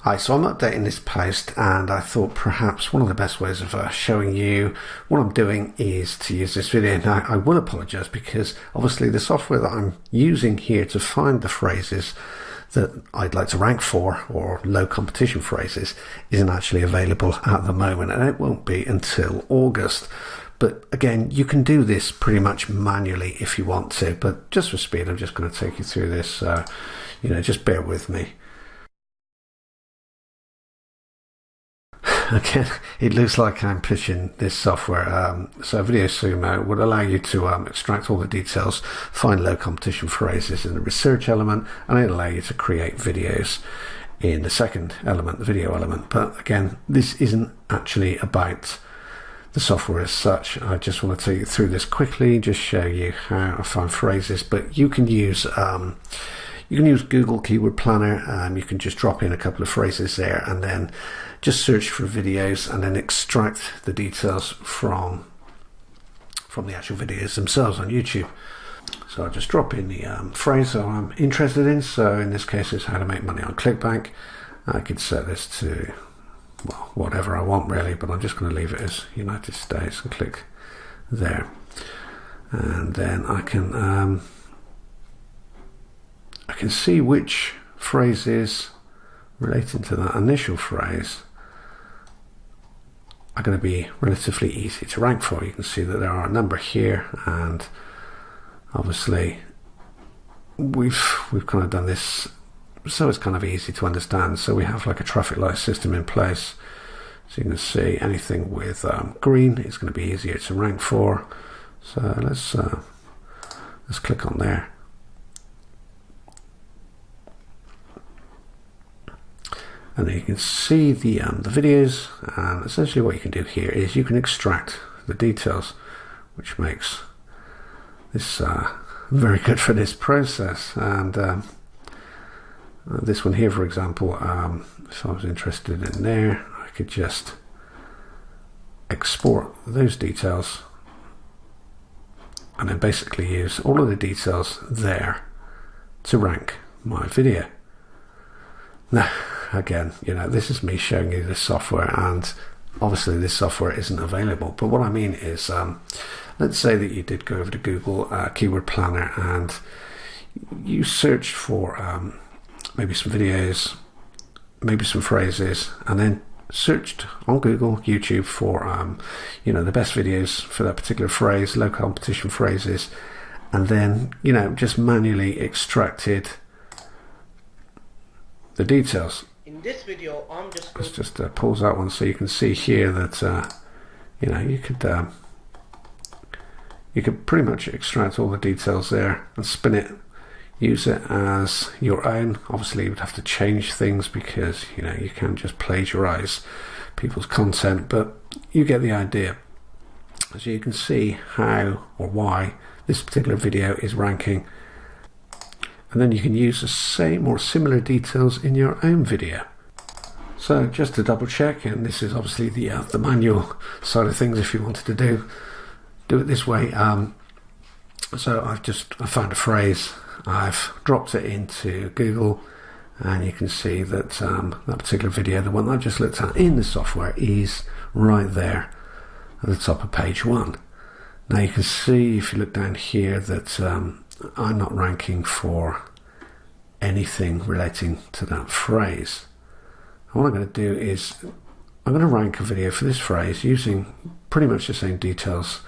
Hi, so I'm updating this post, and I thought perhaps one of the best ways of showing you what I'm doing is to use this video. Now, I will apologize because obviously the software that I'm using here to find the phrases that I'd like to rank for, or low competition phrases, isn't actually available at the moment, and it won't be until August. But again, you can do this pretty much manually if you want to, but just for speed, I'm just going to take you through this. Just bear with me. Again, it looks like I'm pitching this software. So VideoSumo would allow you to extract all the details, find low competition phrases in the research element, and it'll allow you to create videos in the second element, the video element. But again, this isn't actually about the software as such. I just want to take you through this quickly, just show you how I find phrases. But you can use Google Keyword Planner. You can just drop in a couple of phrases there and then just search for videos and then extract the details from the actual videos themselves on YouTube. So I'll just drop in the phrase that I'm interested in. So in this case, it's how to make money on ClickBank. I could set this to, well, whatever I want really, but I'm just going to leave it as United States and click there. And then I can see which phrases relating to that initial phrase are going to be relatively easy to rank for. You can see that there are a number here, and obviously we've kind of done this so it's kind of easy to understand. So we have like a traffic light system in place, so you can see anything with green is going to be easier to rank for. So let's click on there. And then you can see the videos, and essentially what you can do here is you can extract the details, which makes this very good for this process. And this one here, for example, if I was interested in there, I could just export those details and then basically use all of the details there to rank my video. Now, again, this is me showing you this software, and obviously this software isn't available. But what I mean is, let's say that you did go over to Google Keyword Planner and you searched for maybe some videos, maybe some phrases, and then searched on Google, YouTube for the best videos for that particular phrase, low competition phrases, and then just manually extracted the details. In this video, I'm just let's just pause that one so you can see here that you could pretty much extract all the details there and spin it, use it as your own. Obviously you would have to change things because you can't just plagiarize people's content, but you get the idea. So you can see how or why this particular video is ranking, and then you can use the same or similar details in your own video. So just to double check, and this is obviously the manual side of things if you wanted to do it this way. So I found a phrase, I've dropped it into Google, and you can see that that particular video, the one that I just looked at in the software, is right there at the top of page 1. Now you can see if you look down here that I'm not ranking for anything relating to that phrase. And what I'm going to do is I'm going to rank a video for this phrase using pretty much the same details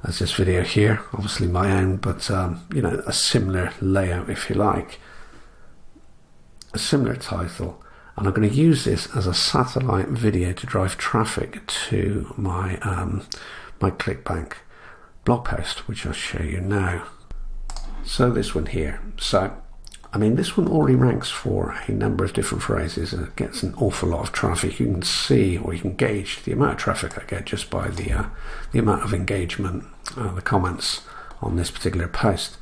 as this video here, obviously my own, but a similar layout if you like, a similar title, and I'm going to use this as a satellite video to drive traffic to my my ClickBank blog post, which I'll show you now. So this one here, this one already ranks for a number of different phrases, and it gets an awful lot of traffic. You can see, or you can gauge the amount of traffic I get just by the amount of engagement, the comments on this particular post.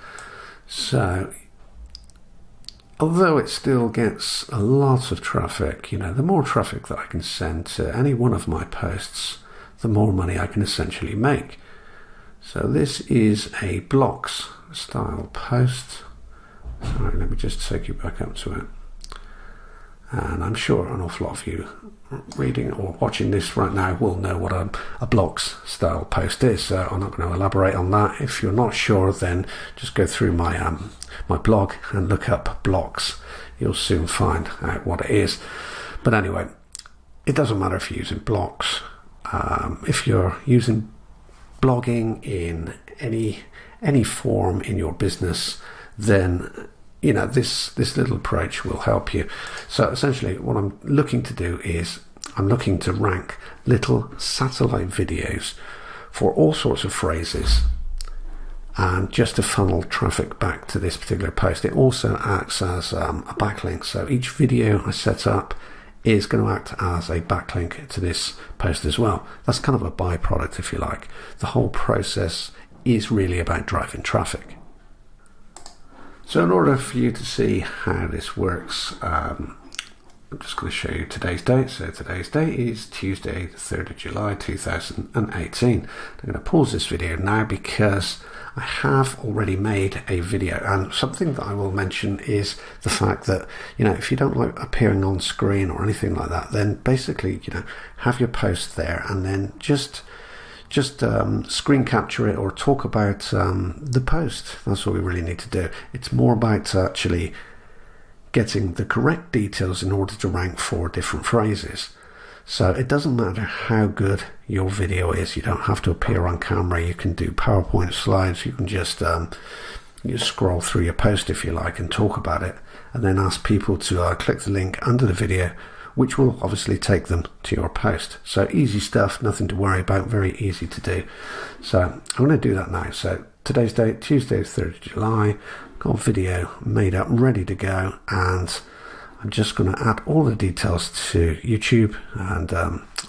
So although it still gets a lot of traffic, the more traffic that I can send to any one of my posts, the more money I can essentially make. So this is a blocks style post. Sorry, let me just take you back up to it. And I'm sure an awful lot of you reading or watching this right now will know what a blocks style post is. So I'm not going to elaborate on that. If you're not sure, then just go through my my blog and look up blocks. You'll soon find out what it is. But anyway, it doesn't matter if you're using blocks. If you're using blogging in any form in your business, then you know this little approach will help you. So essentially what I'm looking to do is I'm looking to rank little satellite videos for all sorts of phrases, and just to funnel traffic back to this particular post. It also acts as a backlink, so each video I set up is going to act as a backlink to this post as well. That's kind of a byproduct, if you like. The whole process is really about driving traffic. So in order for you to see how this works, I'm just going to show you today's date. So today's date is Tuesday, the 3rd of July 2018. I'm going to pause this video now because I have already made a video, and something that I will mention is the fact that, you know, if you don't like appearing on screen or anything like that, then basically, you know, have your post there and then just screen capture it or talk about the post. That's what we really need to do. It's more about actually getting the correct details in order to rank for different phrases. So it doesn't matter how good your video is. You don't have to appear on camera. You can do PowerPoint slides. You can just you scroll through your post if you like and talk about it, and then ask people to click the link under the video, which will obviously take them to your post. So easy stuff, nothing to worry about, very easy to do. So I'm going to do that now. So today's date, Tuesday, 3rd of July, got a video made up, ready to go, and I'm just going to add all the details to YouTube, and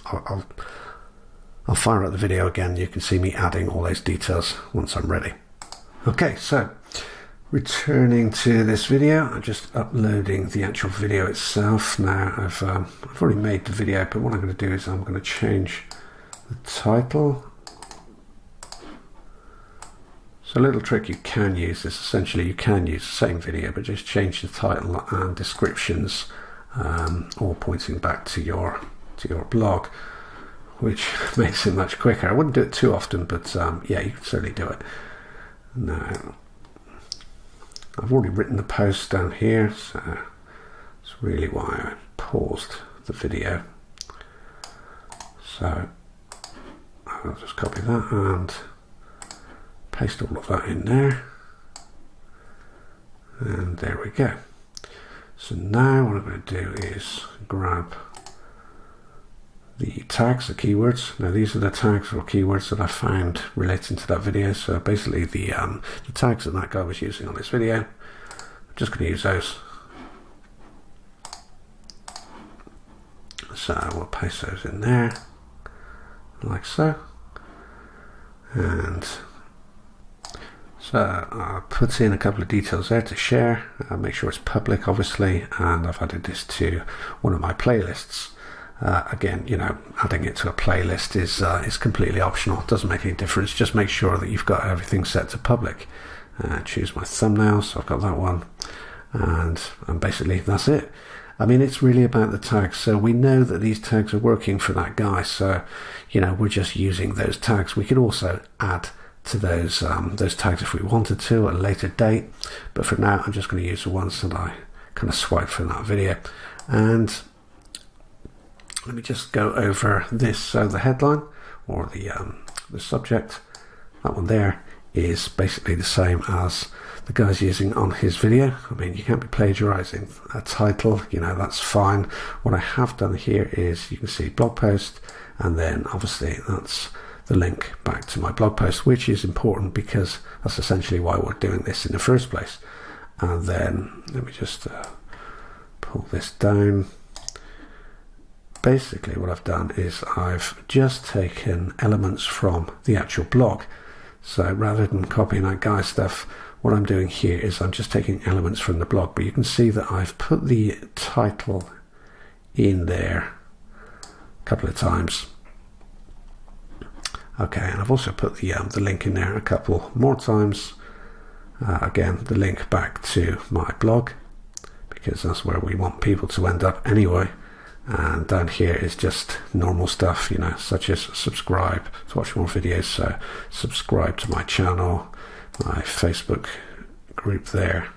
I'll fire up the video again. You can see me adding all those details once I'm ready. Okay, so returning to this video, I'm just uploading the actual video itself now. I've already made the video, but what I'm going to do is I'm going to change the title. So a little trick you can use is essentially you can use the same video, but just change the title and descriptions, all pointing back to your blog, which makes it much quicker. I wouldn't do it too often, but yeah, you can certainly do it. Now, I've already written the post down here, so that's really why I paused the video. So I'll just copy that and paste all of that in there, and there we go. So now what I'm going to do is grab the tags, the keywords. Now these are the tags or keywords that I found relating to that video. So basically the tags that guy was using on this video, I'm just going to use those. So we'll paste those in there like so, and so I'll put in a couple of details there to share, make sure it's public obviously, and I've added this to one of my playlists. Again, you know, adding it to a playlist is completely optional. It doesn't make any difference. Just make sure that you've got everything set to public. Choose my thumbnail, so I've got that one, and basically that's it. I mean, it's really about the tags. So we know that these tags are working for that guy, so you know, we're just using those tags. We could also add to those tags if we wanted to at a later date, but for now I'm just going to use the ones that I kind of swiped from that video. And let me just go over this. So the headline or the subject, that one there is basically the same as the guy's using on his video. I mean, you can't be plagiarizing a title, you know, that's fine. What I have done here is you can see blog post, and then obviously that's the link back to my blog post, which is important because that's essentially why we're doing this in the first place. And then let me just pull this down. Basically what I've done is I've just taken elements from the actual blog. So rather than copying that guy's stuff, what I'm doing here is I'm just taking elements from the blog, but you can see that I've put the title in there a couple of times. Okay, and I've also put the link in there a couple more times. Again, the link back to my blog, because that's where we want people to end up anyway. And down here is just normal stuff, you know, such as subscribe to watch more videos. So subscribe to my channel, my Facebook group there,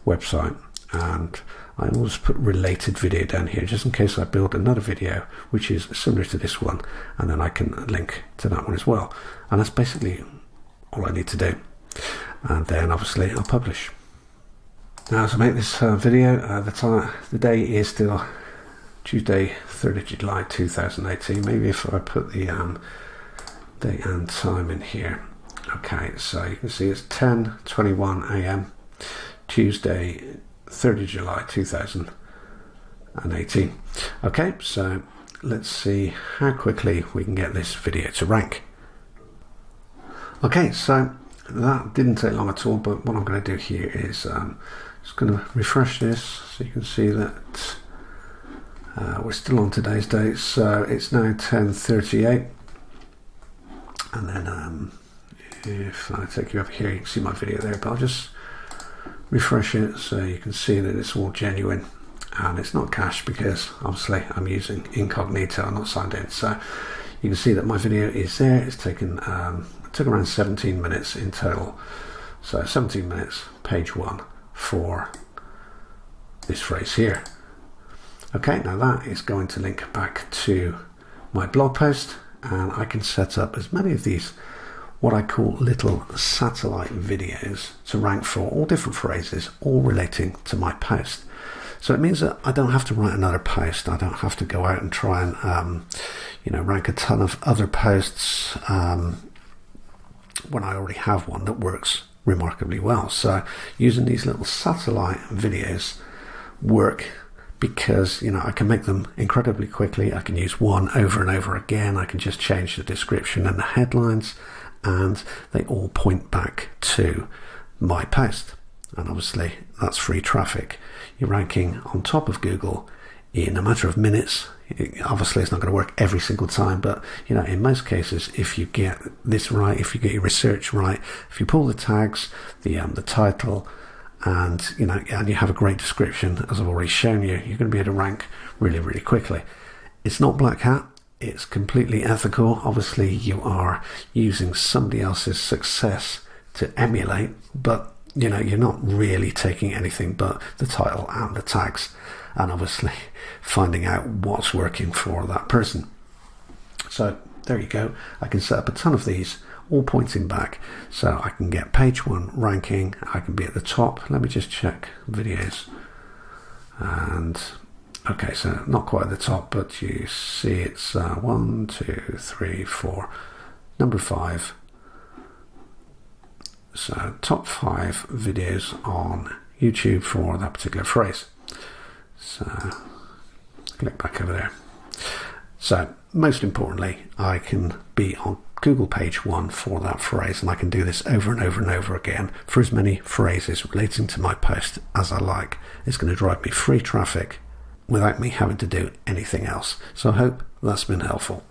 website, and I always put related video down here just in case I build another video which is similar to this one, and then I can link to that one as well. And that's basically all I need to do, and then obviously I'll publish. Now, to make this video, the day is still Tuesday, 3rd of July 2018. Maybe if I put the date and time in here. Okay, so you can see it's 10:21 a.m. Tuesday, 3rd of July 2018. Okay, so let's see how quickly we can get this video to rank. Okay, so that didn't take long at all, but what I'm going to do here is just going to refresh this so you can see that we're still on today's date. So it's now 10:38, and then if I take you up here, you can see my video there, but I'll just refresh it so you can see that it's all genuine and it's not cached, because obviously I'm using incognito, not signed in. So you can see that my video is there. It's taken it took around 17 minutes in total. So 17 minutes, page 1 for this phrase here. Okay, now that is going to link back to my blog post, and I can set up as many of these what I call little satellite videos to rank for all different phrases, all relating to my post. So it means that I don't have to write another post. I don't have to go out and try and rank a ton of other posts when I already have one that works remarkably well. So using these little satellite videos work because, you know, I can make them incredibly quickly. I can use one over and over again. I can just change the description and the headlines, and they all point back to my post. And obviously that's free traffic. You're ranking on top of Google in a matter of minutes. Obviously it's not going to work every single time, but you know, in most cases, if you get this right, if you get your research right, if you pull the tags, the title, and you know, and you have a great description, as I've already shown you, you're going to be able to rank really, really quickly. It's not black hat. It's completely ethical. Obviously you are using somebody else's success to emulate, but you know, you're not really taking anything but the title and the tags, and obviously finding out what's working for that person. So there you go. I can set up a ton of these, all pointing back, so I can get page 1 ranking. I can be at the top. Let me just check videos, and okay, so not quite at the top, but you see it's 1, 2, 3, 4, number 5. So top 5 videos on YouTube for that particular phrase. So click back over there. So most importantly, I can be on Google page 1 for that phrase, and I can do this over and over and over again for as many phrases relating to my post as I like. It's going to drive me free traffic without me having to do anything else. So I hope that's been helpful.